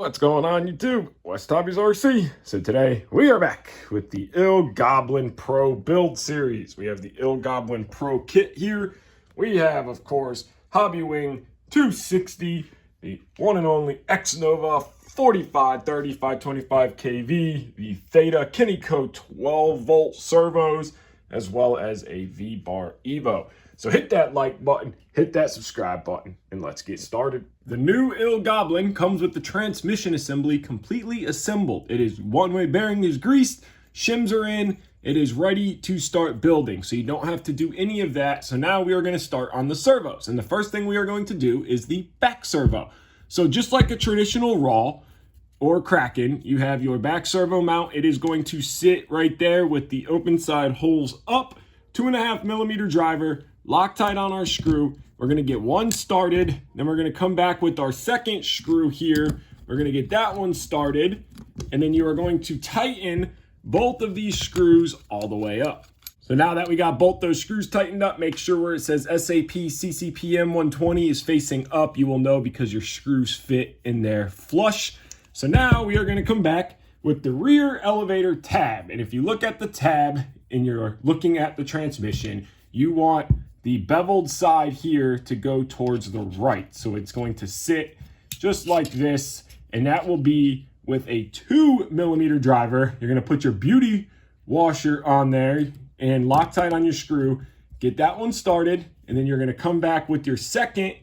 What's going on YouTube? WestHobbiesRC. So today we are back with the ILGoblin Pro build series. We have the ILGoblin Pro kit here. We have, of course, Hobbywing 260, the one and only X-Nova 4530 525 kV, the Theta Kinneco 12 volt servos, as well as a V-Bar Evo. So hit that like button, hit that subscribe button, and let's get started. The new ILGoblin comes with the transmission assembly completely assembled. It is one-way bearing is greased, shims are in, it is ready to start building. So you don't have to do any of that. So now we are going to start on the servos. And the first thing we are going to do is the back servo. So just like a traditional raw or Kraken, you have your back servo mount. It is going to sit right there with the open side holes up, 2.5 millimeter driver, Loctite on our screw. We're going to get one started, then we're going to come back with our second screw here. We're going to get that one started, and then you are going to tighten both of these screws all the way up. So now that we got both those screws tightened up, make sure where it says SAP CCPM 120 is facing up. You will know because your screws fit in there flush. So now we are going to come back with the rear elevator tab. And if you look at the tab and you're looking at the transmission, you want the beveled side here to go towards the right. So it's going to sit just like this, and that will be with a 2 millimeter driver. You're going to put your beauty washer on there and Loctite on your screw, get that one started, and then you're going to come back with your second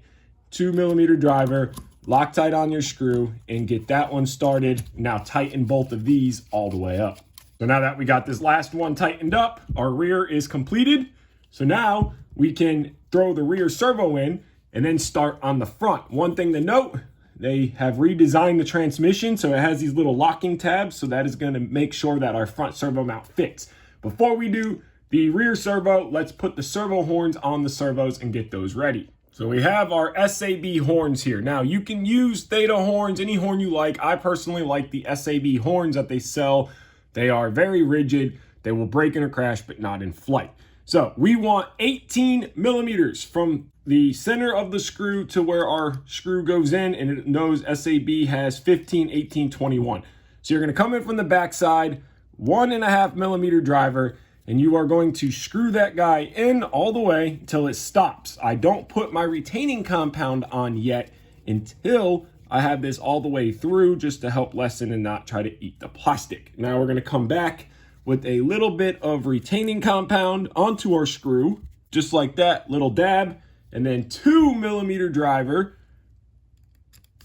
2 millimeter driver, Loctite on your screw, and get that one started. Now tighten both of these all the way up. So now that we got this last one tightened up, our rear is completed. So now we can throw the rear servo in and then start on the front. One thing to note, they have redesigned the transmission, so it has these little locking tabs, so that is going to make sure that our front servo mount fits. Before we do the rear servo, let's put the servo horns on the servos and get those ready. So we have our SAB horns here. Now you can use Theta horns, any horn you like. I personally like the SAB horns that they sell. They are very rigid. They will break in a crash, but not in flight. So we want 18 millimeters from the center of the screw to where our screw goes in, and it knows SAB has 15, 18, 21. So you're going to come in from the backside, 1.5 millimeter driver, and you are going to screw that guy in all the way until it stops. I don't put my retaining compound on yet until I have this all the way through, just to help lessen and not try to eat the plastic. Now we're going to come back with a little bit of retaining compound onto our screw, just like that, little dab, and then 2 millimeter driver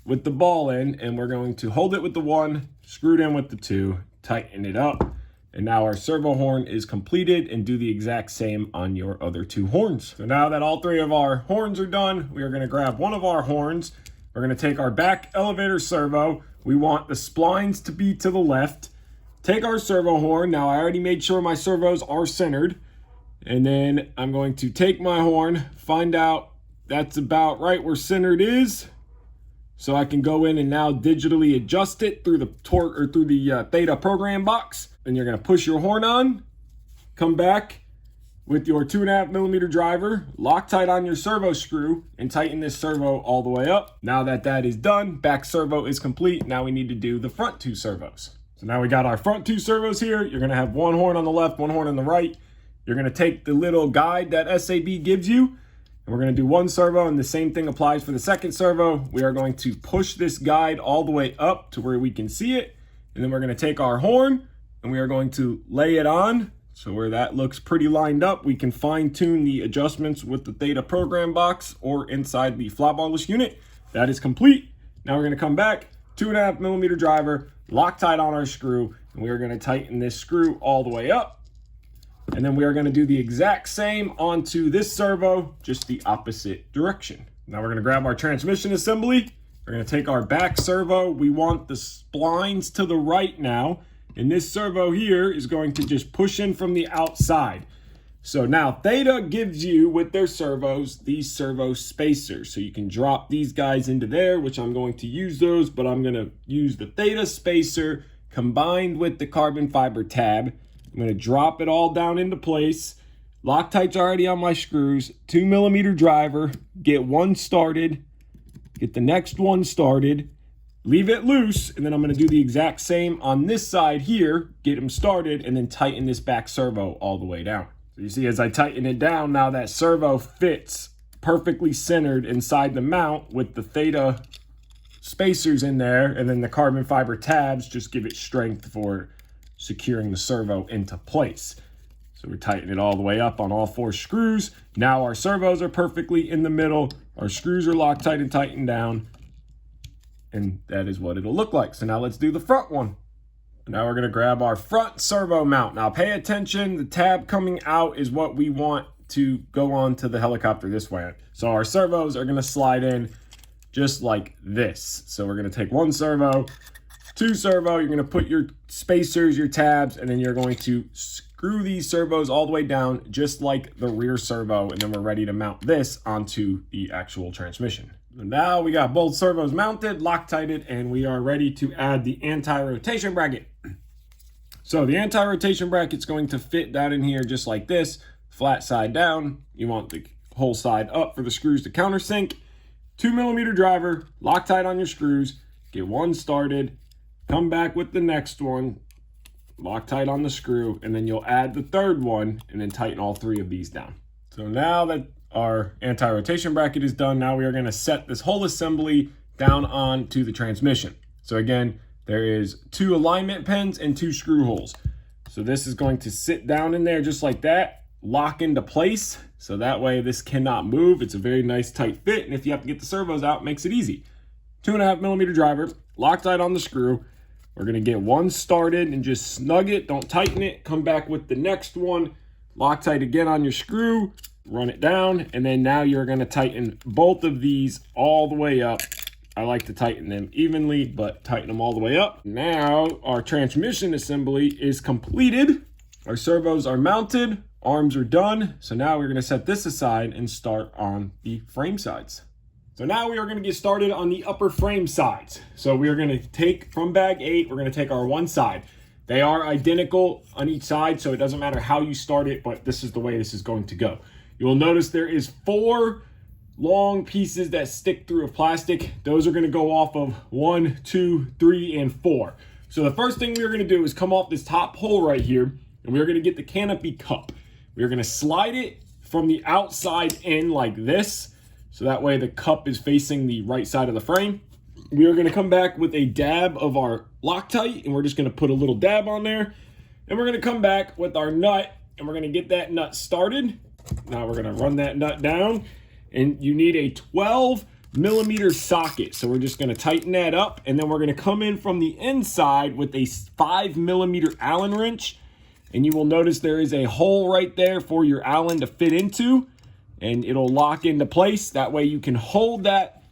with the ball in, and we're going to hold it with the 1, screw it in with the 2, tighten it up, and now our servo horn is completed, and do the exact same on your other 2 horns. So now that all 3 of our horns are done, we are going to grab one of our horns. We're going to take our back elevator servo. We want the splines to be to the left. Take our servo horn. Now I already made sure my servos are centered. And then I'm going to take my horn, find out that's about right where centered is. So I can go in and now digitally adjust it through the torque or through the Theta program box. And you're going to push your horn on, come back with your 2.5 millimeter driver, Loctite on your servo screw, and tighten this servo all the way up. Now that that is done, back servo is complete. Now we need to do the front 2 servos. So now we got our front 2 servos here. You're going to have one horn on the left, one horn on the right. You're going to take the little guide that SAB gives you, and we're going to do one servo, and the same thing applies for the second servo. We are going to push this guide all the way up to where we can see it, and then we're going to take our horn, and we are going to lay it on. So where that looks pretty lined up, we can fine tune the adjustments with the Theta program box or inside the flat barless unit. That is complete. Now we're going to come back, 2.5 millimeter driver, Loctite on our screw, and we are going to tighten this screw all the way up. And then we are going to do the exact same onto this servo, just the opposite direction. Now we're going to grab our transmission assembly. We're going to take our back servo. We want the splines to the right now. And this servo here is going to just push in from the outside. So now Theta gives you, with their servos, these servo spacers. So you can drop these guys into there, which I'm going to use those, but I'm going to use the Theta spacer combined with the carbon fiber tab. I'm going to drop it all down into place. Loctite's already on my screws. 2 millimeter driver. Get one started. Get the next one started. leave it loose, and then I'm going to do the exact same on this side here, get them started, and then tighten this back servo all the way down. So you see, as I tighten it down, now that servo fits perfectly centered inside the mount with the theta spacers in there, and then the carbon fiber tabs just give it strength for securing the servo into place. So we tighten it all the way up on all 4 screws. Now our servos are perfectly in the middle. Our screws are Loctite and tightened down. And that is what it'll look like. So now let's do the front one. Now we're gonna grab our front servo mount. Now pay attention, the tab coming out is what we want to go on to the helicopter this way. So our servos are gonna slide in just like this. So we're gonna take 1 servo, 2 servo, you're gonna put your spacers, your tabs, and then you're going to screw these servos all the way down just like the rear servo, and then we're ready to mount this onto the actual transmission. Now we got both servos mounted, Loctited, and we are ready to add the anti-rotation bracket. So the anti-rotation bracket's going to fit down in here just like this, flat side down. You want the whole side up for the screws to countersink. 2mm driver, Loctite on your screws, get 1 started, come back with the next one, Loctite on the screw, and then you'll add the 3rd one and then tighten all 3 of these down. So now that our anti-rotation bracket is done, now we are going to set this whole assembly down onto the transmission. So again, there is 2 alignment pins and 2 screw holes. So this is going to sit down in there just like that, lock into place. So that way this cannot move. It's a very nice tight fit. And if you have to get the servos out, it makes it easy. 2.5mm driver, Loctite on the screw. We're going to get 1 started and just snug it. Don't tighten it. Come back with the next one. Loctite again on your screw. Run it down, and then now you're going to tighten both of these all the way up. I like to tighten them evenly, but tighten them all the way up. Now our transmission assembly is completed. Our servos are mounted, arms are done. So now we're going to set this aside and start on the frame sides. So now we are going to get started on the upper frame sides. So we are going to take from bag 8, we're going to take our 1 side. They are identical on each side, so it doesn't matter how you start it, but this is the way this is going to go. You will notice there is 4 long pieces that stick through of plastic. Those are going to go off of 1, 2, 3, and 4. So the first thing we are going to do is come off this top hole right here, and we are going to get the canopy cup. We are going to slide it from the outside in like this, so that way the cup is facing the right side of the frame. We are going to come back with a dab of our Loctite, and we're just going to put a little dab on there. And we're going to come back with our nut, and we're going to get that nut started. Now we're going to run that nut down, and you need a 12mm socket. So we're just going to tighten that up, and then we're going to come in from the inside with a 5mm Allen wrench. And you will notice there is a hole right there for your Allen to fit into, and it'll lock into place. That way you can hold that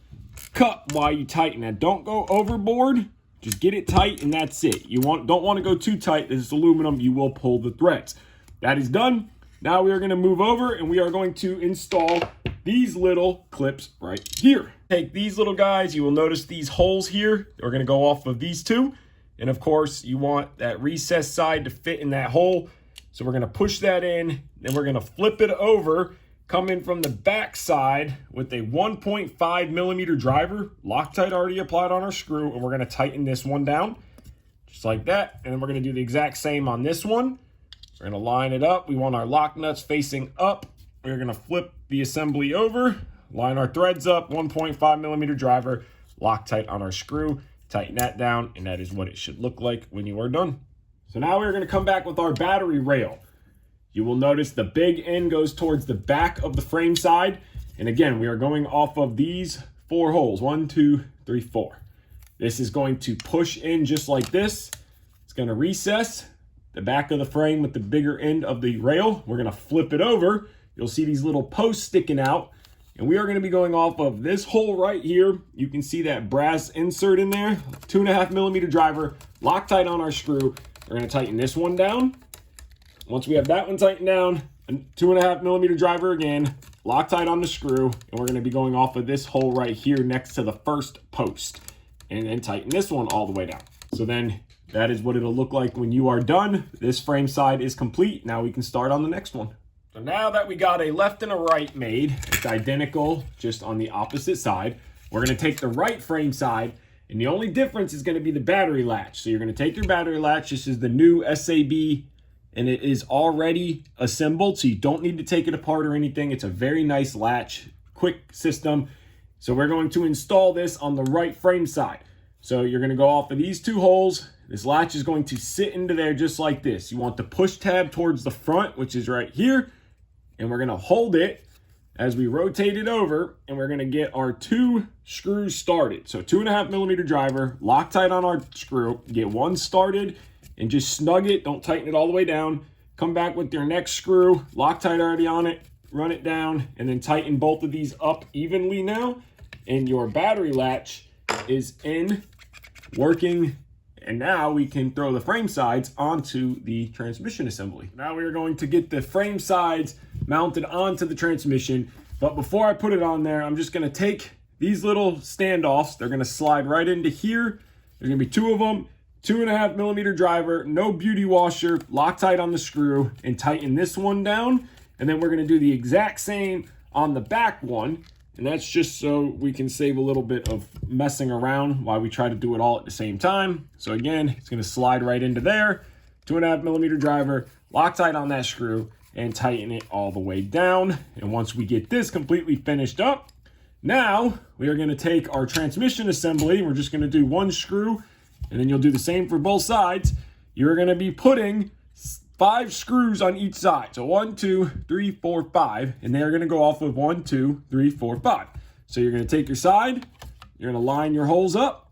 cup while you tighten it. Don't go overboard. Just get it tight, and that's it. You don't want to go too tight. This is aluminum. You will pull the threads. That is done. Now we are going to move over, and we are going to install these little clips right here. Take these little guys. You will notice these holes here. We're going to go off of these 2. And of course, you want that recessed side to fit in that hole. So we're going to push that in, then we're going to flip it over, come in from the back side with a 1.5mm driver, Loctite already applied on our screw, and we're going to tighten this one down just like that. And then we're going to do the exact same on this one. We're going to line it up. We want our lock nuts facing up. We're going to flip the assembly over, line our threads up, 1.5mm driver, Loctite on our screw, tighten that down, and that is what it should look like when you are done. So now we're going to come back with our battery rail. You will notice the big end goes towards the back of the frame side. And again, we are going off of these 4 holes, 1, 2, 3, 4. This is going to push in just like this. It's going to recess the back of the frame with the bigger end of the rail. We're going to flip it over. You'll see these little posts sticking out. And we are going to be going off of this hole right here. You can see that brass insert in there. 2.5mm driver, Loctite on our screw. We're going to tighten this one down. Once we have that one tightened down, a 2.5mm driver again, Loctite on the screw, and we're going to be going off of this hole right here next to the first post. And then tighten this one all the way down. So then that is what it'll look like when you are done. This frame side is complete. Now we can start on the next one. So now that we got a left and a right made, it's identical, just on the opposite side. We're going to take the right frame side And the only difference is going to be the battery latch. So you're going to take your battery latch. This is the new SAB, and it is already assembled, so you don't need to take it apart or anything. It's a very nice latch, quick system. So we're going to install this on the right frame side. So you're going to go off of these two holes. This latch is going to sit into there just like this. You want the push tab towards the front, which is right here. And we're going to hold it as we rotate it over, and we're going to get our 2 screws started. So 2.5mm driver, Loctite on our screw, get one started and just snug it. Don't tighten it all the way down. Come back with your next screw, Loctite already on it, run it down, and then tighten both of these up evenly now. And your battery latch is in, working. And now we can throw the frame sides onto the transmission assembly. Now we are going to get the frame sides mounted onto the transmission. But before I put it on there, I'm just going to take these little standoffs. They're going to slide right into here. There's going to be 2 of them, 2.5mm driver, no beauty washer, Loctite on the screw, and tighten this one down. And then we're going to do the exact same on the back one. And that's just so we can save a little bit of messing around while we try to do it all at the same time. So again, it's going to slide right into there. 2.5mm driver, Loctite on that screw, and tighten it all the way down. And once we get this completely finished up, now we are going to take our transmission assembly. We're just going to do 1 screw, and then you'll do the same for both sides. You're going to be putting 5 screws on each side. So 1, 2, 3, 4, 5. And they're going to go off of 1, 2, 3, 4, 5. So you're going to take your side. You're going to line your holes up.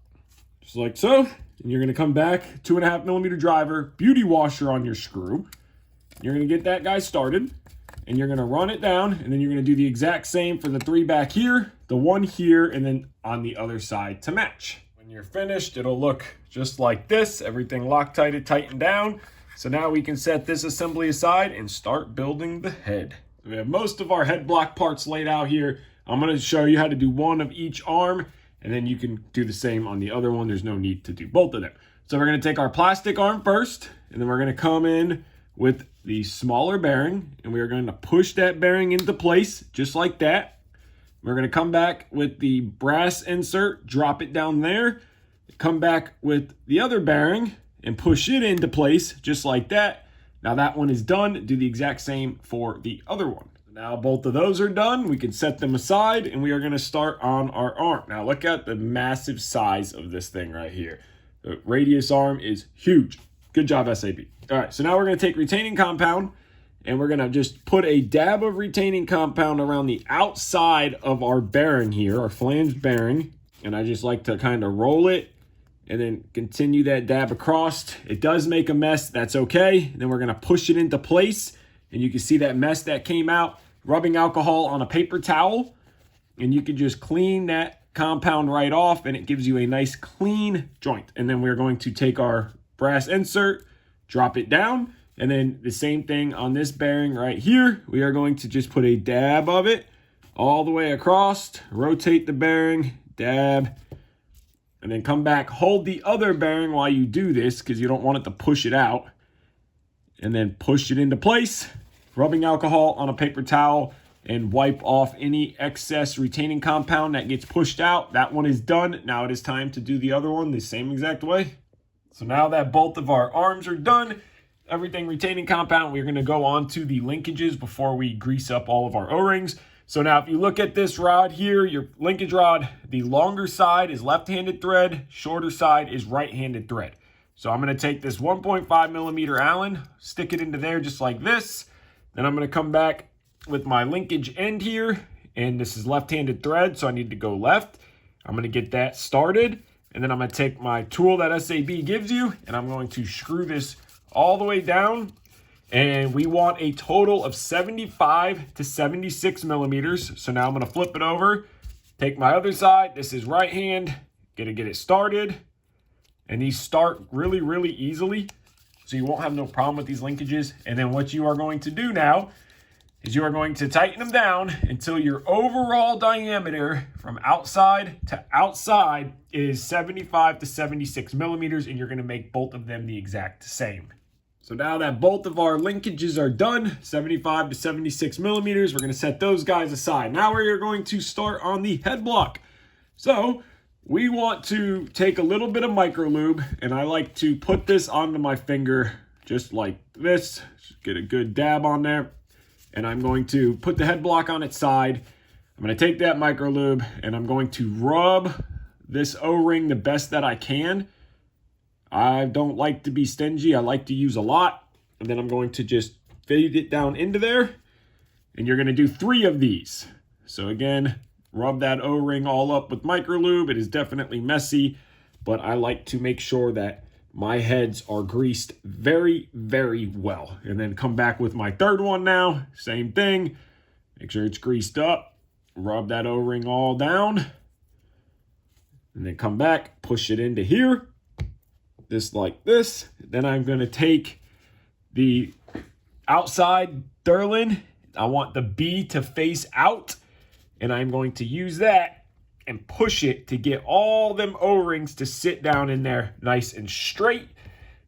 Just like so. And you're going to come back. 2.5mm driver. Beauty washer on your screw. You're going to get that guy started. And you're going to run it down. And then you're going to do the exact same for the 3 back here. The 1 here. And then on the other side to match. When you're finished, it'll look just like this. Everything Loctited, tightened down. So now we can set this assembly aside and start building the head. We have most of our head block parts laid out here. I'm going to show you how to do 1 of each arm, and then you can do the same on the other one. There's no need to do both of them. So we're going to take our plastic arm first, and then we're going to come in with the smaller bearing, and we are going to push that bearing into place just like that. We're going to come back with the brass insert, drop it down there, come back with the other bearing, and push it into place just like that. Now that one is done. Do the exact same for the other one. Now both of those are done. We can set them aside, and we are going to start on our arm. Now look at the massive size of this thing right here. The radius arm is huge. Good job, SAB. All right, so now we're going to take retaining compound, and we're going to just put a dab of retaining compound around the outside of our bearing here, our flange bearing. And I just like to kind of roll it and then continue that dab across. It does make a mess, that's okay. Then we're gonna push it into place, and you can see that mess that came out. Rubbing alcohol on a paper towel, and you can just clean that compound right off, and it gives you a nice clean joint. And then we're going to take our brass insert, drop it down, and then the same thing on this bearing right here. We are going to just put a dab of it all the way across, rotate the bearing, dab, and then come back, hold the other bearing while you do this because you don't want it to push it out. And then push it into place, rubbing alcohol on a paper towel, and wipe off any excess retaining compound that gets pushed out. That one is done. Now it is time to do the other one the same exact way. So now that both of our arms are done, everything retaining compound, we're going to go on to the linkages before we grease up all of our O-rings. So now if you look at this rod here, your linkage rod, the longer side is left-handed thread, shorter side is right-handed thread. So I'm going to take this 1.5mm Allen, stick it into there just like this. Then I'm going to come back with my linkage end here, and this is left-handed thread, so I need to go left. I'm going to get that started, and then I'm going to take my tool that SAB gives you, and I'm going to screw this all the way down. And we want a total of 75 to 76 millimeters. So now I'm going to flip it over, take my other side. This is right hand. Gonna get it started. And these start really, really easily. So you won't have no problem with these linkages. And then what you are going to do now is you are going to tighten them down until your overall diameter from outside to outside is 75 to 76 millimeters. And you're going to make both of them the exact same. So now that both of our linkages are done, 75 to 76 millimeters, we're going to set those guys aside. Now we are going to start on the head block. So we want to take a little bit of micro lube, and I like to put this onto my finger just like this. Just get a good dab on there. And I'm going to put the head block on its side. I'm going to take that micro lube and I'm going to rub this O-ring the best that I can. I don't like to be stingy. I like to use a lot. And then I'm going to just feed it down into there. And you're going to do 3 of these. So again, rub that O-ring all up with micro lube. It is definitely messy, but I like to make sure that my heads are greased very, very well. And then come back with my 3rd one now. Same thing. Make sure it's greased up. Rub that O-ring all down. And then come back, push it into here. Just like this. Then I'm going to take the outside Durlin. I want the B to face out. And I'm going to use that and push it to get all them O-rings to sit down in there nice and straight.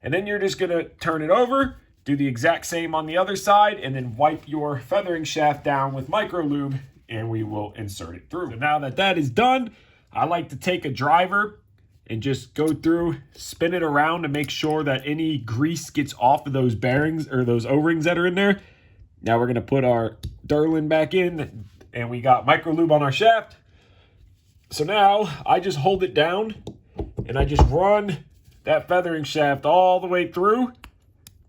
And then you're just going to turn it over, do the exact same on the other side, and then wipe your feathering shaft down with micro lube, and we will insert it through. So now that that is done, I like to take a driver and just go through, spin it around to make sure that any grease gets off of those bearings or those O-rings that are in there. Now we're going to put our Durlin back in, and we got micro lube on our shaft. So now I just hold it down and I just run that feathering shaft all the way through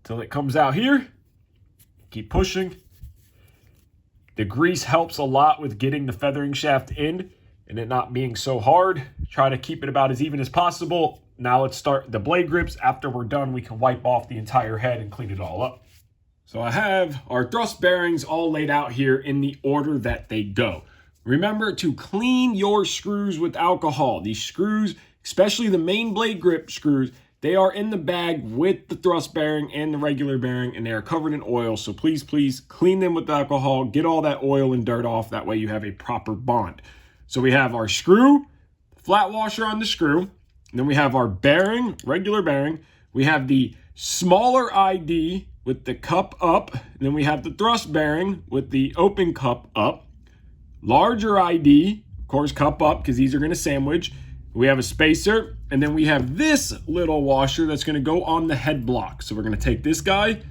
till it comes out here. Keep pushing. The grease helps a lot with getting the feathering shaft in and it not being so hard. Try to keep it about as even as possible. Now let's start the blade grips. After we're done, we can wipe off the entire head and clean it all up. So I have our thrust bearings all laid out here in the order that they go. Remember to clean your screws with alcohol. These screws, especially the main blade grip screws, they are in the bag with the thrust bearing and the regular bearing, and they are covered in oil. So please, please clean them with alcohol. Get all that oil and dirt off. That way you have a proper bond. So we have our screw, flat washer on the screw. And then we have our bearing, regular bearing. We have the smaller ID with the cup up. And then we have the thrust bearing with the open cup up. Larger ID, of course, cup up because these are going to sandwich. We have a spacer, and then we have this little washer that's going to go on the head block. So we're going to take this guy,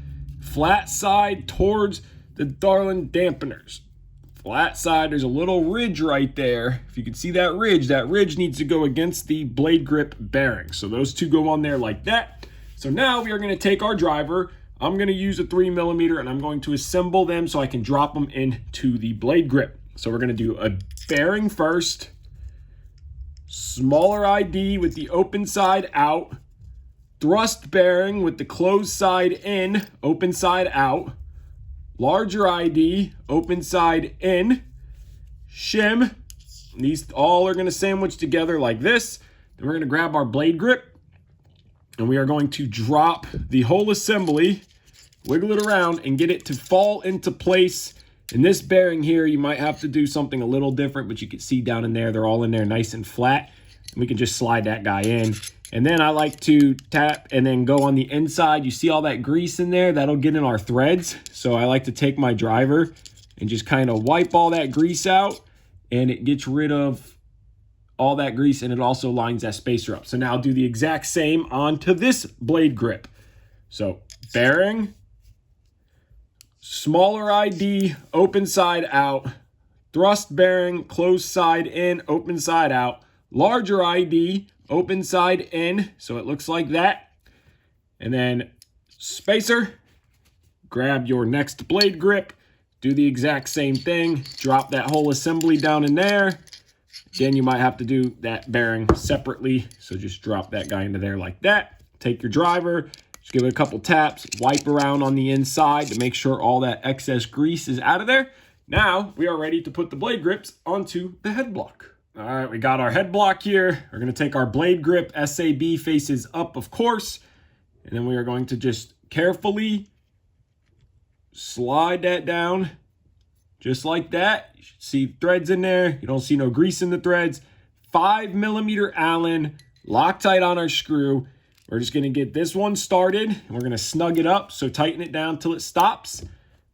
flat side towards the Darlin dampeners. Flat side, there's a little ridge right there. If you can see that ridge needs to go against the blade grip bearing. So those two go on there like that. So now we are going to take our driver. I'm going to use a 3mm, and I'm going to assemble them so I can drop them into the blade grip. So we're going to do a bearing first, smaller ID with the open side out, thrust bearing with the closed side in, open side out, larger ID, open side in, shim. These all are going to sandwich together like this. Then we're going to grab our blade grip, and we are going to drop the whole assembly, wiggle it around, and get it to fall into place. In this bearing here, you might have to do something a little different, but you can see down in there, they're all in there nice and flat. And we can just slide that guy in. And then I like to tap and then go on the inside. You see all that grease in there? That'll get in our threads. So I like to take my driver and just kind of wipe all that grease out, and it gets rid of all that grease, and it also lines that spacer up. So now I'll do the exact same onto this blade grip. So bearing, smaller ID, open side out, thrust bearing, closed side in, open side out, larger ID, open side in, so it looks like that. And then spacer, grab your next blade grip, do the exact same thing, drop that whole assembly down in there. Again, you might have to do that bearing separately, so just drop that guy into there like that. Take your driver, just give it a couple taps, wipe around on the inside to make sure all that excess grease is out of there. Now we are ready to put the blade grips onto the head block. All right, we got our head block here. We're going to take our blade grip, SAB faces up, of course, and then we are going to just carefully slide that down just like that. You should see threads in there. You don't see no grease in the threads. 5mm Allen, Loctite on our screw. We're just going to get this one started, and we're going to snug it up, so tighten it down till it stops.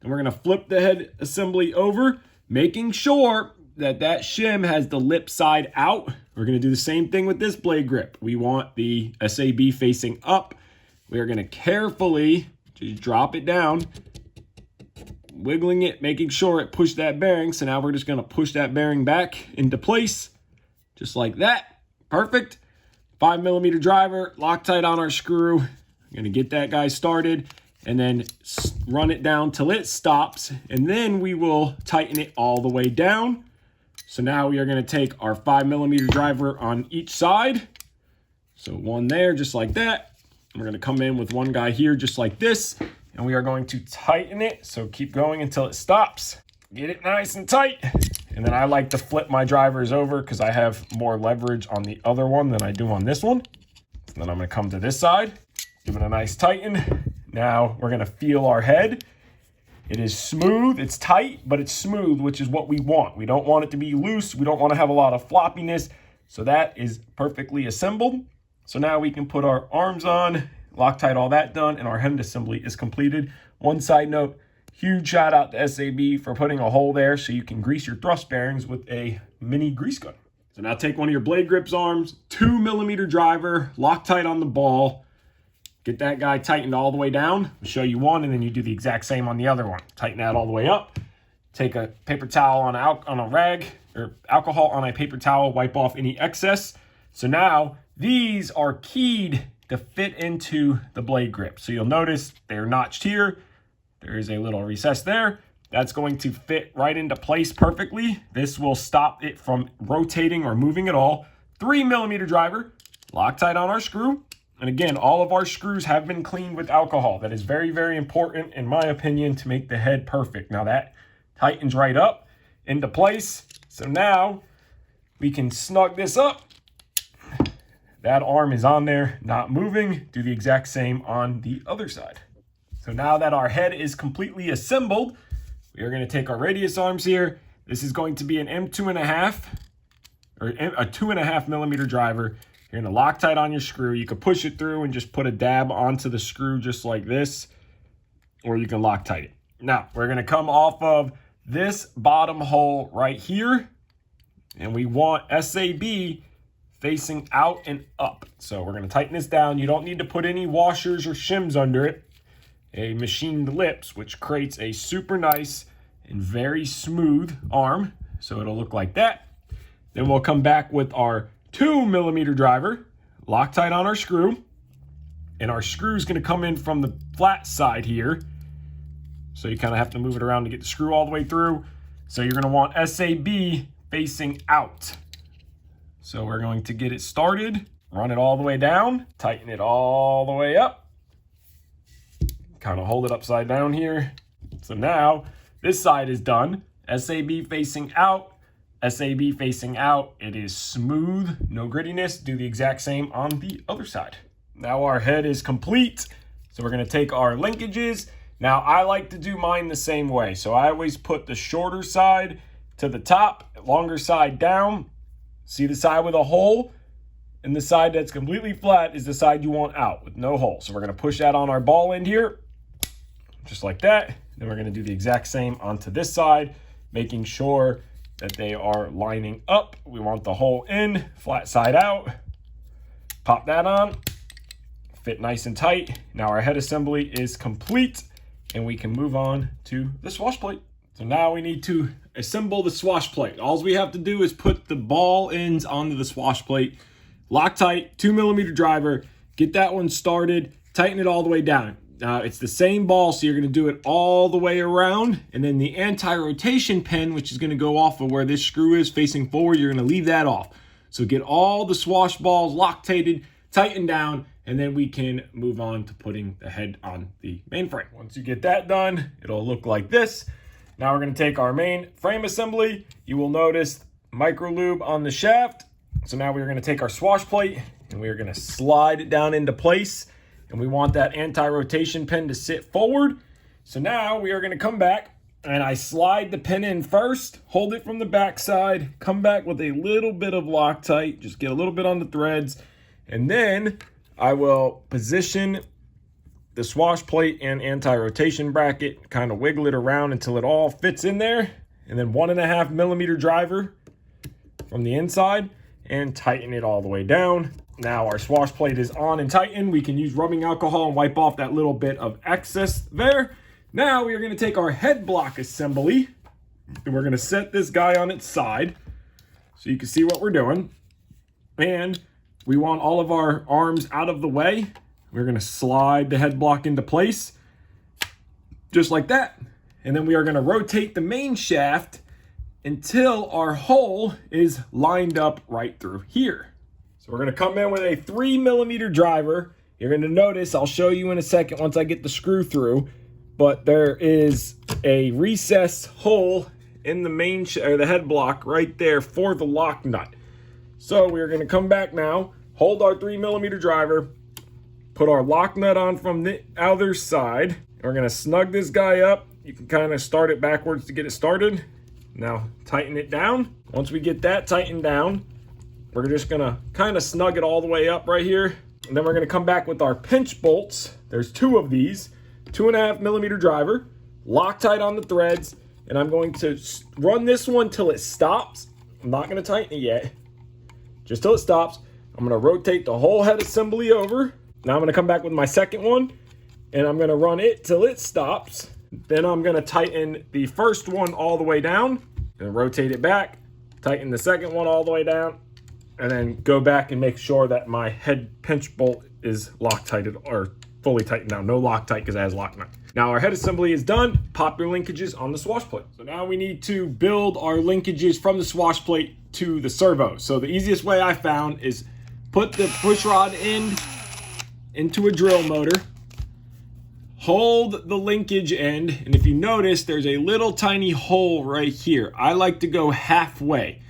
And we're going to flip the head assembly over, making sure that shim has the lip side out. We're going to do the same thing with this blade grip. We want the SAB facing up. We are going to carefully just drop it down, wiggling it, making sure it pushed that bearing. So now we're just going to push that bearing back into place, just like that. Perfect. 5mm driver, Loctite on our screw. I'm going to get that guy started and then run it down till it stops. And then we will tighten it all the way down. So now we are going to take our 5mm driver on each side. So one there, just like that. We're going to come in with one guy here, just like this. And we are going to tighten it. So keep going until it stops. Get it nice and tight. And then I like to flip my drivers over because I have more leverage on the other one than I do on this one. And then I'm going to come to this side, give it a nice tighten. Now we're going to feel our head. It is smooth, it's tight, but it's smooth, which is what we want. We don't want it to be loose. We don't want to have a lot of floppiness. So that is perfectly assembled. So now we can put our arms on, Loctite, all that done, and our head assembly is completed. One side note, huge shout out to SAB for putting a hole there so you can grease your thrust bearings with a mini grease gun. So now take one of your blade grips arms, 2mm driver, Loctite on the ball, get that guy tightened all the way down. I'll show you one, and then you do the exact same on the other one. Tighten that all the way up. Take a paper towel on a rag, or alcohol on a paper towel, wipe off any excess. So now these are keyed to fit into the blade grip. So you'll notice they're notched here. There is a little recess there. That's going to fit right into place perfectly. This will stop it from rotating or moving at all. 3mm driver, Loctite on our screw. And again, all of our screws have been cleaned with alcohol. That is very, very important, in my opinion, to make the head perfect. Now that tightens right up into place. So now we can snug this up. That arm is on there, not moving. Do the exact same on the other side. So now that our head is completely assembled, we are going to take our radius arms here. This is going to be an M2.5 or a 2.5mm driver. You're going to Loctite on your screw. You can push it through and just put a dab onto the screw just like this, or you can Loctite it. Now, we're going to come off of this bottom hole right here, and we want SAB facing out and up. So we're going to tighten this down. You don't need to put any washers or shims under it. A machined lips, which creates a super nice and very smooth arm. So it'll look like that. Then we'll come back with our 2mm driver, Loctite on our screw. And our screw is going to come in from the flat side here. So you kind of have to move it around to get the screw all the way through. So you're going to want SAB facing out. So we're going to get it started, run it all the way down, tighten it all the way up. Kind of hold it upside down here. So now this side is done. SAB facing out, SAB facing out. It is smooth, no grittiness. Do the exact same on the other side. Now our head is complete. So we're going to take our linkages. Now I like to do mine the same way. So I always put the shorter side to the top, longer side down. See the side with a hole? And the side that's completely flat is the side you want out with no hole. So we're going to push that on our ball end here, just like that. Then we're going to do the exact same onto this side, making sure that they are lining up. We want the hole in, flat side out. Pop that on, fit nice and tight. Now our head assembly is complete, and we can move on to the swash plate. So now we need to assemble the swash plate. All we have to do is put the ball ends onto the swash plate. Loctite, 2mm driver, get that one started, tighten it all the way down. It's the same ball, so you're going to do it all the way around. And then the anti-rotation pin, which is going to go off of where this screw is facing forward, you're going to leave that off. So get all the swash balls Loctated, tighten down, and then we can move on to putting the head on the mainframe. Once you get that done, it'll look like this. Now we're going to take our main frame assembly. You will notice micro lube on the shaft. So now we're going to take our swash plate and we're going to slide it down into place. And we want that anti-rotation pin to sit forward. So now we are going to come back and I slide the pin in first, hold it from the back side, come back with a little bit of Loctite, just get a little bit on the threads. And then I will position the swash plate and anti-rotation bracket, kind of wiggle it around until it all fits in there. and then 1.5 millimeter driver from the inside and tighten it all the way down. Now our swash plate is on and tightened. We can use rubbing alcohol and wipe off that little bit of excess there. Now we are going to take our head block assembly and we're going to set this guy on its side so you can see what we're doing. And we want all of our arms out of the way. We're going to slide the head block into place just like that. And then we are going to rotate the main shaft until our hole is lined up right through here. So we're going to come in with a 3 millimeter driver. You're going to notice, I'll show you in a second once I get the screw through, but there is a recessed hole in the main or the head block right there for the lock nut. So we're going to come back now, hold our 3 millimeter driver, put our lock nut on from the other side. We're going to snug this guy up. You can kind of start it backwards to get it started. Now tighten it down. Once we get that tightened down, we're just going to kind of snug it all the way up right here. And then we're going to come back with our pinch bolts. There's 2 of these, 2.5 millimeter driver, Loctite on the threads. And I'm going to run this one till it stops. I'm not going to tighten it yet, just till it stops. I'm going to rotate the whole head assembly over. Now I'm going to come back with my second one and I'm going to run it till it stops. Then I'm going to tighten the first one all the way down and rotate it back, tighten the second one all the way down, and then go back and make sure that my head pinch bolt is Loctited or fully tightened down. No Loctite because it has lock nut. Now our head assembly is done. Pop your linkages on the swash plate. So now we need to build our linkages from the swash plate to the servo. So the easiest way I found is put the push rod end into a drill motor, hold the linkage end, and if you notice, there's a little tiny hole right here. I like to go halfway,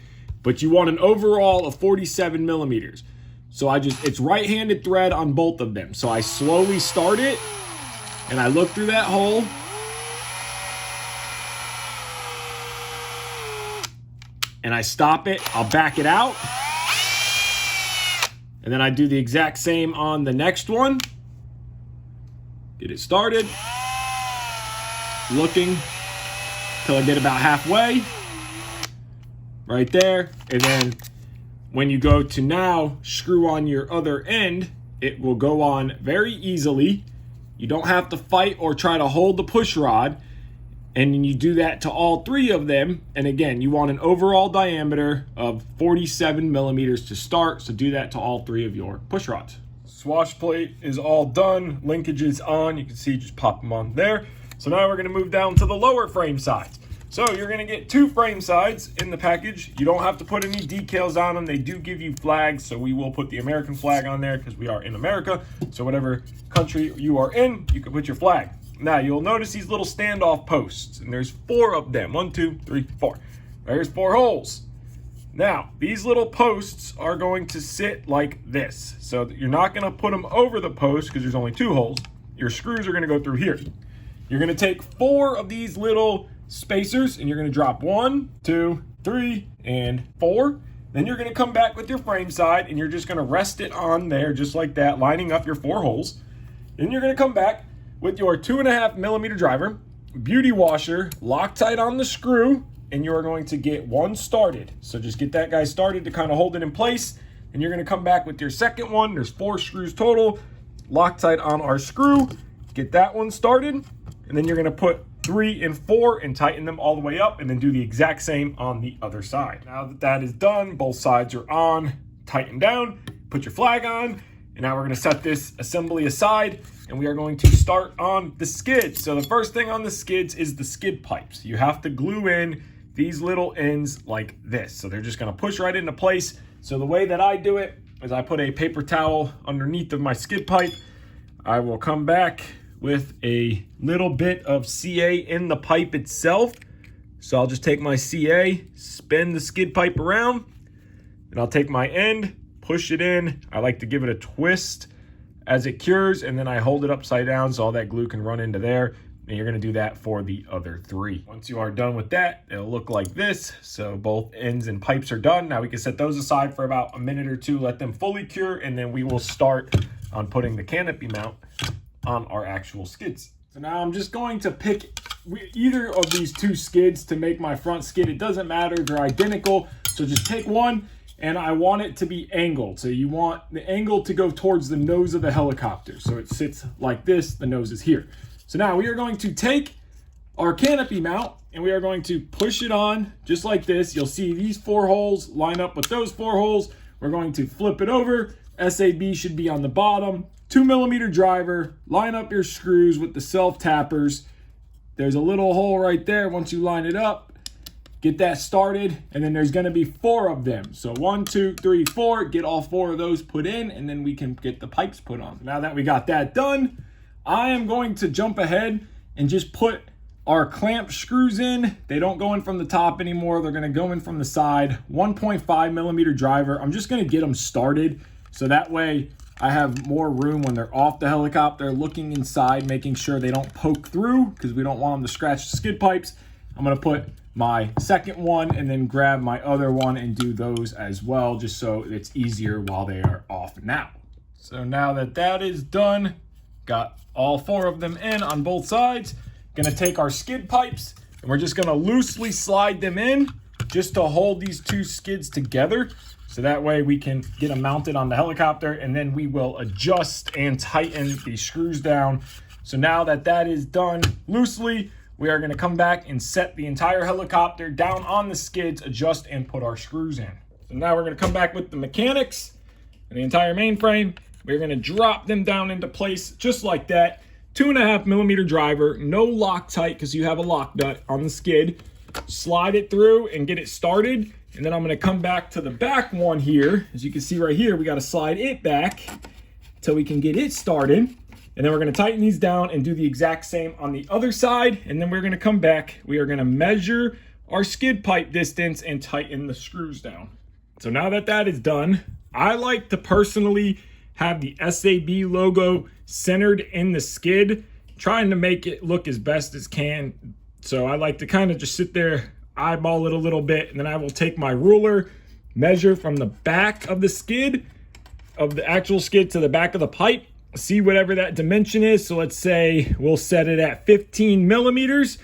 but you want an overall of 47 millimeters. So it's right-handed thread on both of them. So I slowly start it, and I look through that hole, and I stop it. I'll back it out, and then I do the exact same on the next one. Get it started, looking till I get about halfway, right there. And then when you go to now screw on your other end, it will go on very easily. You don't have to fight or try to hold the push rod. And you do that to all 3 of them. And again, you want an overall diameter of 47 millimeters to start. So do that to all 3 of your push rods. Swash plate is all done, linkages on, you can see just pop them on there. So now we're going to move down to the lower frame sides. So you're going to get 2 frame sides in the package. You don't have to put any decals on them. They do give you flags, so we will put the American flag on there because we are in America. So whatever country you are in, you can put your flag. Now you'll notice these little standoff posts, and there's 4 of them. 1, 2, 3, 4. There's 4 holes. Now, these little posts are going to sit like this. So you're not going to put them over the post because there's only 2 holes. Your screws are going to go through here. You're going to take 4 of these little spacers and you're going to drop 1, 2, 3, and 4. Then you're going to come back with your frame side and you're just going to rest it on there just like that, lining up your 4 holes. Then you're going to come back with your 2.5 millimeter driver, beauty washer, Loctite on the screw, and you are going to get 1 started. So just get that guy started to kind of hold it in place. And you're going to come back with your second one. There's 4 screws total. Loctite on our screw. Get that one started. And then you're going to put 3 and 4 and tighten them all the way up. And then do the exact same on the other side. Now that that is done, both sides are on, tighten down, put your flag on. And now we're going to set this assembly aside. And we are going to start on the skids. So the first thing on the skids is the skid pipes. You have to glue in these little ends like this. So they're just going to push right into place. So the way that I do it is I put a paper towel underneath of my skid pipe. I will come back with a little bit of CA in the pipe itself. So I'll just take my CA, spin the skid pipe around, and I'll take my end, push it in. I like to give it a twist as it cures, and then I hold it upside down so all that glue can run into there. And you're going to do that for the other 3. Once you are done with that, it'll look like this. So both ends and pipes are done. Now we can set those aside for about a minute or 2, let them fully cure, and then we will start on putting the canopy mount on our actual skids. So now I'm just going to pick either of these two skids to make my front skid. It doesn't matter, they're identical. So just take one, and I want it to be angled. So you want the angle to go towards the nose of the helicopter. So it sits like this, the nose is here. So now we are going to take our canopy mount and we are going to push it on just like this. You'll see these 4 holes line up with those 4 holes. We're going to flip it over. SAB should be on the bottom. 2mm driver, line up your screws with the self tappers. There's a little hole right there. Once you line it up, get that started, and then there's gonna be 4 of them. So 1, 2, 3, 4, get all 4 of those put in, and then we can get the pipes put on. Now that we got that done, I am going to jump ahead and just put our clamp screws in. They don't go in from the top anymore. They're gonna go in from the side. 1.5mm driver. I'm just gonna get them started, so that way I have more room when they're off the helicopter, looking inside, making sure they don't poke through, because we don't want them to scratch the skid pipes. I'm gonna put my second one and then grab my other one and do those as well, just so it's easier while they are off now. So now that that is done, got all 4 of them in on both sides. Gonna take our skid pipes and we're just gonna loosely slide them in just to hold these 2 skids together. So that way we can get them mounted on the helicopter, and then we will adjust and tighten the screws down. So now that that is done loosely, we are going to come back and set the entire helicopter down on the skids, adjust, and put our screws in. So now we're going to come back with the mechanics and the entire mainframe. We're going to drop them down into place just like that. 2.5mm driver, no Loctite because you have a lock nut on the skid. Slide it through and get it started. And then I'm going to come back to the back one here. As you can see right here, we got to slide it back until we can get it started. And then we're going to tighten these down and do the exact same on the other side. And then we're going to come back. We are going to measure our skid pipe distance and tighten the screws down. So now that that is done, I like to personally have the SAB logo centered in the skid, trying to make it look as best as can. So I like to kind of just sit there, eyeball it a little bit, and then I will take my ruler, measure from the back of the skid, of the actual skid to the back of the pipe, see whatever that dimension is. So let's say we'll set it at 15mm,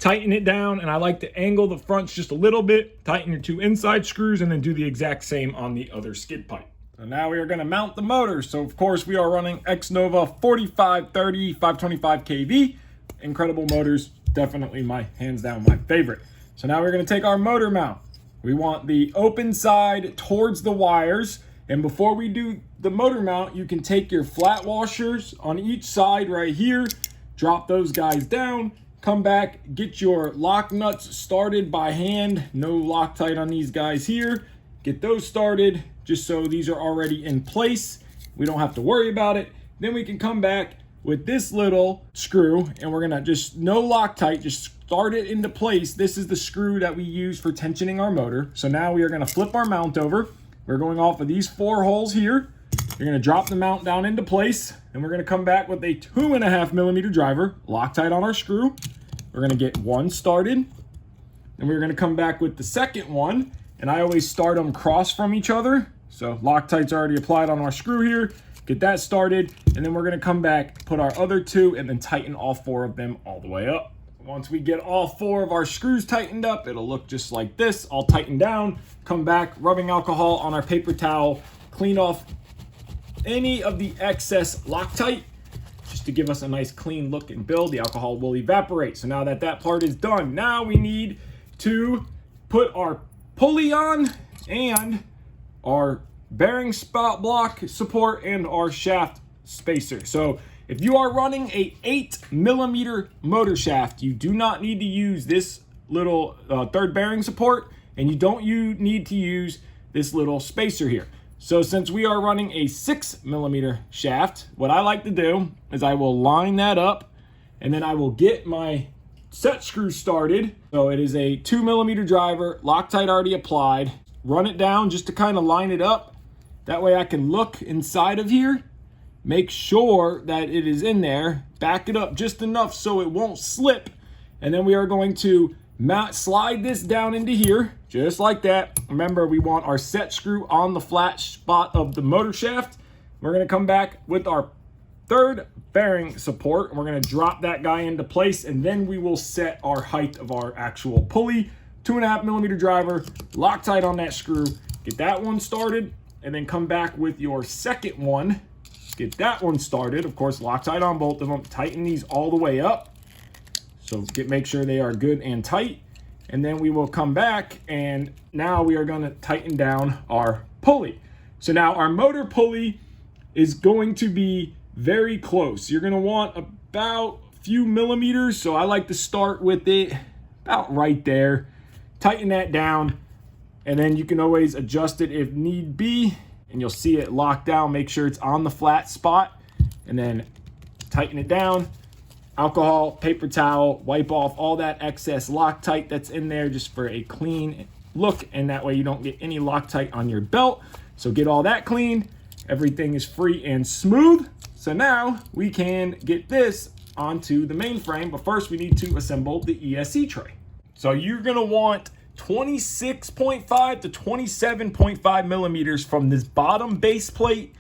tighten it down, and I like to angle the fronts just a little bit, tighten your 2 inside screws, and then do the exact same on the other skid pipe. So now we are going to mount the motor. So of course we are running Xnova 4530 525 kV. Incredible motors, definitely hands down my favorite. So now we're going to take our motor mount. We want the open side towards the wires. And before we do the motor mount, you can take your flat washers on each side right here, drop those guys down, come back, get your lock nuts started by hand. No Loctite on these guys here. Get those started just so these are already in place. We don't have to worry about it. Then we can come back with this little screw and we're gonna just, no Loctite, just start it into place. This is the screw that we use for tensioning our motor. So now we are gonna flip our mount over. We're going off of these 4 holes here. You're gonna drop the mount down into place, and we're gonna come back with a 2.5mm driver, Loctite on our screw. We're gonna get one started, and we're gonna come back with the second one, and I always start them cross from each other. So Loctite's already applied on our screw here. Get that started, and then we're gonna come back, put our other 2, and then tighten all 4 of them all the way up. Once we get all 4 of our screws tightened up, it'll look just like this, all tightened down. Come back, rubbing alcohol on our paper towel, clean off any of the excess Loctite, just to give us a nice clean look and build. The alcohol will evaporate. So now that that part is done, now we need to put our pulley on and our bearing spot block support and our shaft spacer. So if you are running a 8mm motor shaft, you do not need to use this little third bearing support, and you don't need to use this little spacer here. So since we are running a 6mm shaft, what I like to do is I will line that up, and then I will get my set screw started. So it is a 2mm driver, Loctite already applied. Run it down just to kind of line it up. That way I can look inside of here, make sure that it is in there, back it up just enough so it won't slip, and then we are going to slide this down into here, just like that. Remember, we want our set screw on the flat spot of the motor shaft. We're gonna come back with our third bearing support. We're going to drop that guy into place, and then we will set our height of our actual pulley. 2.5mm driver, Loctite on that screw, get that one started, and then come back with your second one, get that one started. Of course, Loctite on both of them. Tighten these all the way up. So make sure they are good and tight. And then we will come back, and now we are going to tighten down our pulley. So now our motor pulley is going to be very close. You're going to want about a few millimeters. So I like to start with it about right there. Tighten that down, and then you can always adjust it if need be, and you'll see it locked down. Make sure it's on the flat spot, and then tighten it down. Alcohol, paper towel, wipe off all that excess Loctite that's in there just for a clean look, and that way you don't get any Loctite on your belt. So get all that cleaned. Everything is free and smooth. So now we can get this onto the mainframe, but first we need to assemble the ESC tray. So you're gonna want 26.5 to 27.5 millimeters from this bottom base plate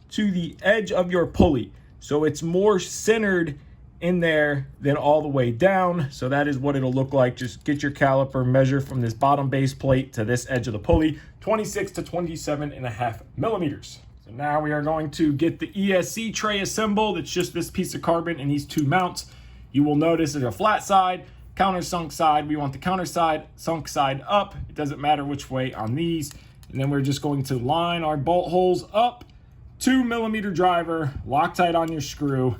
to the edge of your pulley. So it's more centered in there than all the way down. So that is what it'll look like. Just get your caliper, measure from this bottom base plate to this edge of the pulley, 26 to 27.5 millimeters. So now we are going to get the ESC tray assembled. It's just this piece of carbon and these two mounts. You will notice there's a flat side, countersunk side. We want the counterside, sunk side up. It doesn't matter which way on these. And then we're just going to line our bolt holes up. 2mm driver, Loctite on your screw,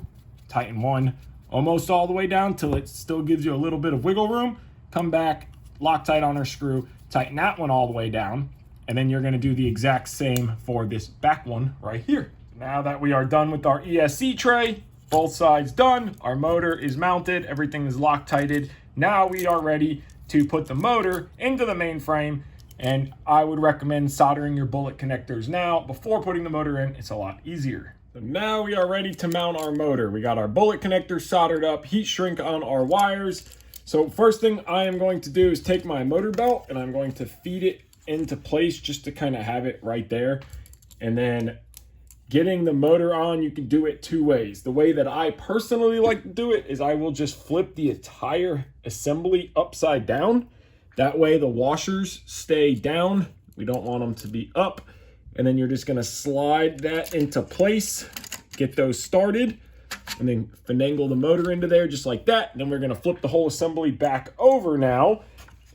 tighten one almost all the way down till it still gives you a little bit of wiggle room. Come back, Loctite on our screw, tighten that one all the way down. And then you're gonna do the exact same for this back one right here. Now that we are done with our ESC tray, both sides done, our motor is mounted, everything is Loctited. Now we are ready to put the motor into the mainframe, and I would recommend soldering your bullet connectors now before putting the motor in. It's a lot easier. So now we are ready to mount our motor. We got our bullet connector soldered up, heat shrink on our wires. So first thing I am going to do is take my motor belt and I'm going to feed it into place just to kind of have it right there. And then getting the motor on, you can do it two ways. The way that I personally like to do it is I will just flip the entire assembly upside down. That way the washers stay down. We don't want them to be up. And then you're just gonna slide that into place, get those started, and then finagle the motor into there just like that. And then we're gonna flip the whole assembly back over now,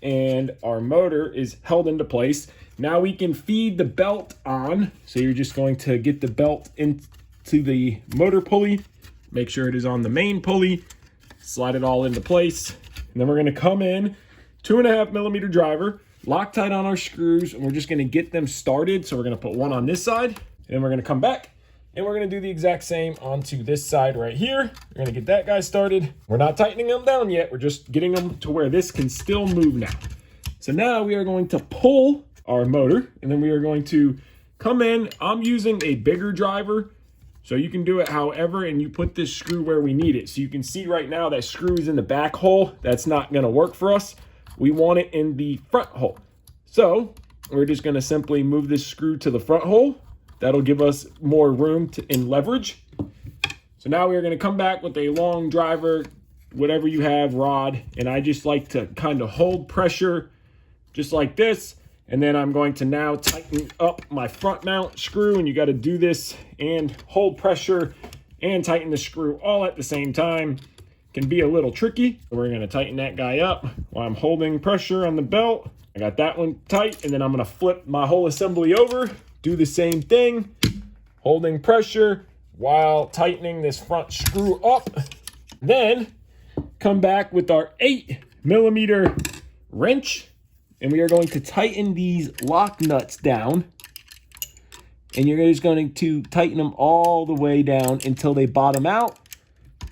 and our motor is held into place. Now we can feed the belt on. So you're just going to get the belt into the motor pulley, make sure it is on the main pulley, slide it all into place. And then we're gonna come in, 2.5mm driver, Loctite on our screws, and we're just gonna get them started. So we're gonna put one on this side, and then we're gonna come back, and we're gonna do the exact same onto this side right here. We're gonna get that guy started. We're not tightening them down yet. We're just getting them to where this can still move now. So now we are going to pull our motor, and then we are going to come in. I'm using a bigger driver, so you can do it however, and you put this screw where we need it. So you can see right now that screw is in the back hole. That's not gonna work for us. We want it in the front hole. So we're just gonna simply move this screw to the front hole. That'll give us more room and leverage. So now we're gonna come back with a long driver, whatever you have, rod, and I just like to kind of hold pressure just like this. And then I'm going to now tighten up my front mount screw, and you gotta do this and hold pressure and tighten the screw all at the same time. Can be a little tricky. We're gonna tighten that guy up while I'm holding pressure on the belt. I got that one tight, and then I'm gonna flip my whole assembly over, do the same thing, holding pressure while tightening this front screw up. Then come back with our 8mm wrench, and we are going to tighten these lock nuts down. And you're just going to tighten them all the way down until they bottom out.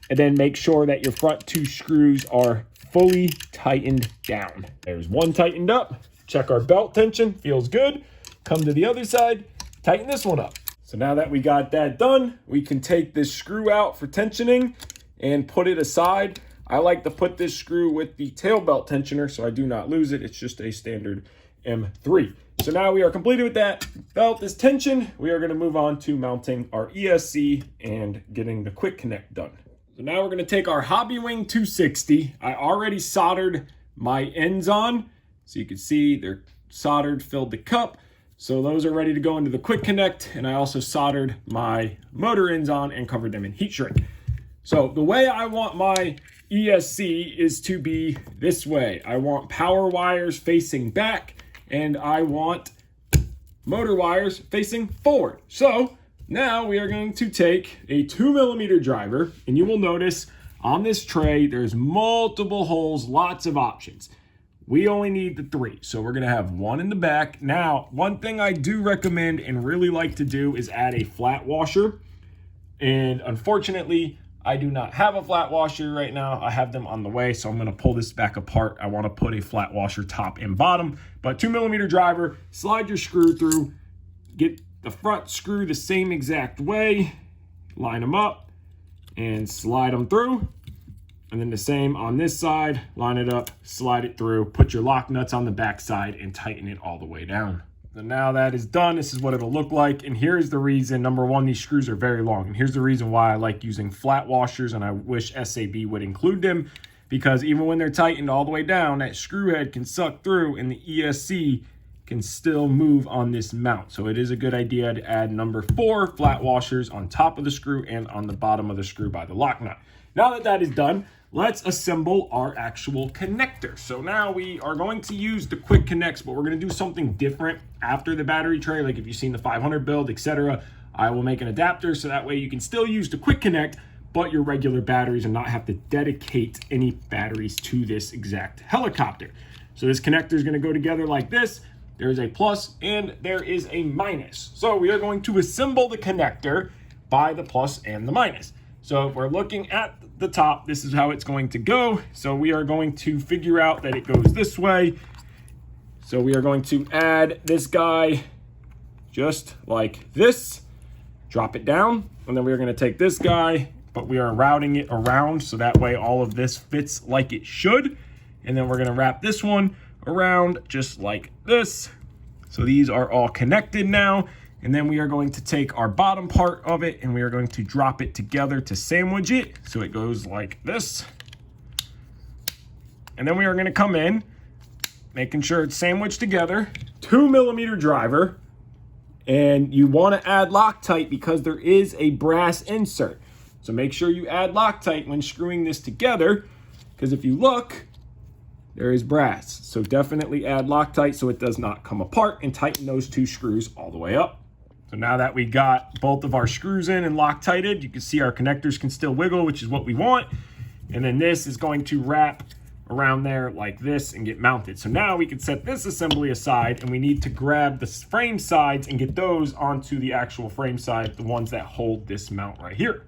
And then make sure that your front two screws are fully tightened down. There's one tightened up. Check our belt tension, feels good. Come to the other side, tighten this one up. So now that we got that done, we can take this screw out for tensioning and put it aside. I like to put this screw with the tail belt tensioner so I do not lose it. It's just a standard M3. So now we are completed with that. Belt is tension. We are going to move on to mounting our ESC and getting the quick connect done. So now we're going to take our Hobbywing 260. I already soldered my ends on. So you can see they're soldered, filled the cup. So those are ready to go into the quick connect. And I also soldered my motor ends on and covered them in heat shrink. So the way I want my ESC is to be this way. I want power wires facing back and I want motor wires facing forward. So now we are going to take a 2mm driver, and you will notice on this tray there's multiple holes, lots of options. We only need the 3, so we're gonna have one in the back. Now, one thing I do recommend and really like to do is add a flat washer, and unfortunately I do not have a flat washer right now. I have them on the way, so I'm gonna pull this back apart. I wanna put a flat washer top and bottom, but 2mm driver, slide your screw through, get the front screw the same exact way, line them up and slide them through. And then the same on this side, line it up, slide it through, put your lock nuts on the back side and tighten it all the way down. So now that is done, this is what it'll look like. And here's the reason, number one, these screws are very long. And here's the reason why I like using flat washers, and I wish SAB would include them, because even when they're tightened all the way down, that screw head can suck through and the ESC can still move on this mount. So it is a good idea to add number 4 flat washers on top of the screw and on the bottom of the screw by the lock nut. Now that that is done, let's assemble our actual connector. So now we are going to use the quick connects, but we're going to do something different after the battery tray. Like if you've seen the 500 build, etc., I will make an adapter so that way you can still use the quick connect, but your regular batteries, and not have to dedicate any batteries to this exact helicopter. So this connector is going to go together like this. There is a plus and there is a minus. So we are going to assemble the connector by the plus and the minus. So if we're looking at the top, this is how it's going to go. So we are going to figure out that it goes this way. So we are going to add this guy just like this, drop it down, and then we are going to take this guy, but we are routing it around so that way all of this fits like it should. And then we're going to wrap this one around just like this. So these are all connected now. And then we are going to take our bottom part of it and we are going to drop it together to sandwich it. So it goes like this. And then we are going to come in, making sure it's sandwiched together, 2mm driver. And you want to add Loctite because there is a brass insert. So make sure you add Loctite when screwing this together, because if you look, there is brass. So definitely add Loctite so it does not come apart, and tighten those 2 screws all the way up. So now that we got both of our screws in and Loctited, you can see our connectors can still wiggle, which is what we want. And then this is going to wrap around there like this and get mounted. So now we can set this assembly aside, and we need to grab the frame sides and get those onto the actual frame side, the ones that hold this mount right here.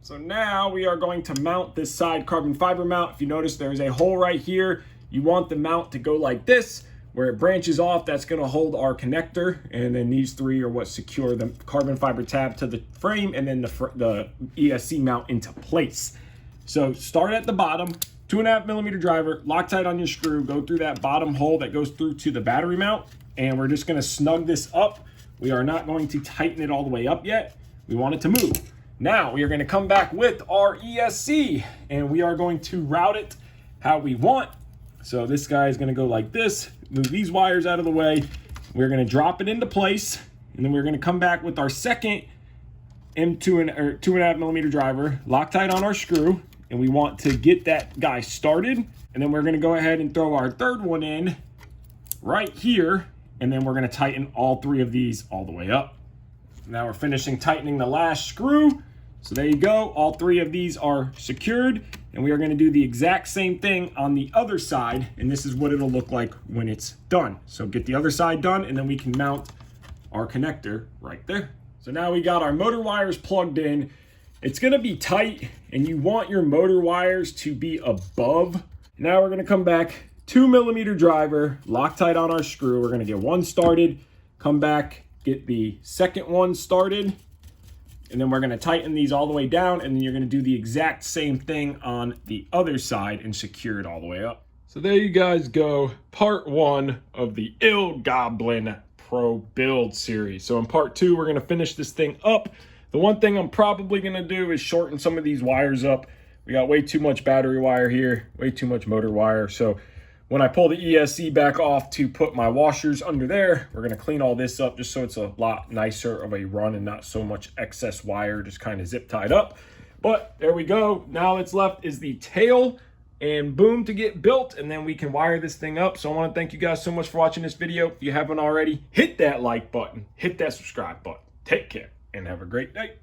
So now we are going to mount this side carbon fiber mount. If you notice, there is a hole right here. You want the mount to go like this, where it branches off. That's going to hold our connector, and then these 3 are what secure the carbon fiber tab to the frame, and then the ESC mount into place. So start at the bottom, 2.5mm driver, Loctite on your screw, go through that bottom hole that goes through to the battery mount, and we're just going to snug this up. We are not going to tighten it all the way up yet. We want it to move. Now we are going to come back with our ESC, and we are going to route it how we want. So this guy is going to go like this, move these wires out of the way. We're going to drop it into place, and then we're going to come back with our second 2.5mm driver, Loctite on our screw, and we want to get that guy started. And then we're going to go ahead and throw our third one in right here, and then we're going to tighten all 3 of these all the way up. Now we're finishing tightening the last screw. So there you go, all 3 of these are secured, and we are going to do the exact same thing on the other side, and this is what it'll look like when it's done. So get the other side done, and then we can mount our connector right there. So now we got our motor wires plugged in. It's going to be tight, and you want your motor wires to be above. Now we're going to come back, 2mm driver, Loctite on our screw. We're going to get one started, come back, get the second one started, and then we're going to tighten these all the way down, and then you're going to do the exact same thing on the other side and secure it all the way up. So there you guys go, part 1 of the ILGoblin Pro build series. So in part 2, we're going to finish this thing up. The one thing I'm probably going to do is shorten some of these wires up. We got way too much battery wire here, way too much motor wire. So when I pull the ESC back off to put my washers under there, we're going to clean all this up just so it's a lot nicer of a run and not so much excess wire just kind of zip tied up. But there we go. Now it's left is the tail and boom to get built, and then we can wire this thing up. So I want to thank you guys so much for watching this video. If you haven't already, hit that like button, hit that subscribe button. Take care and have a great day.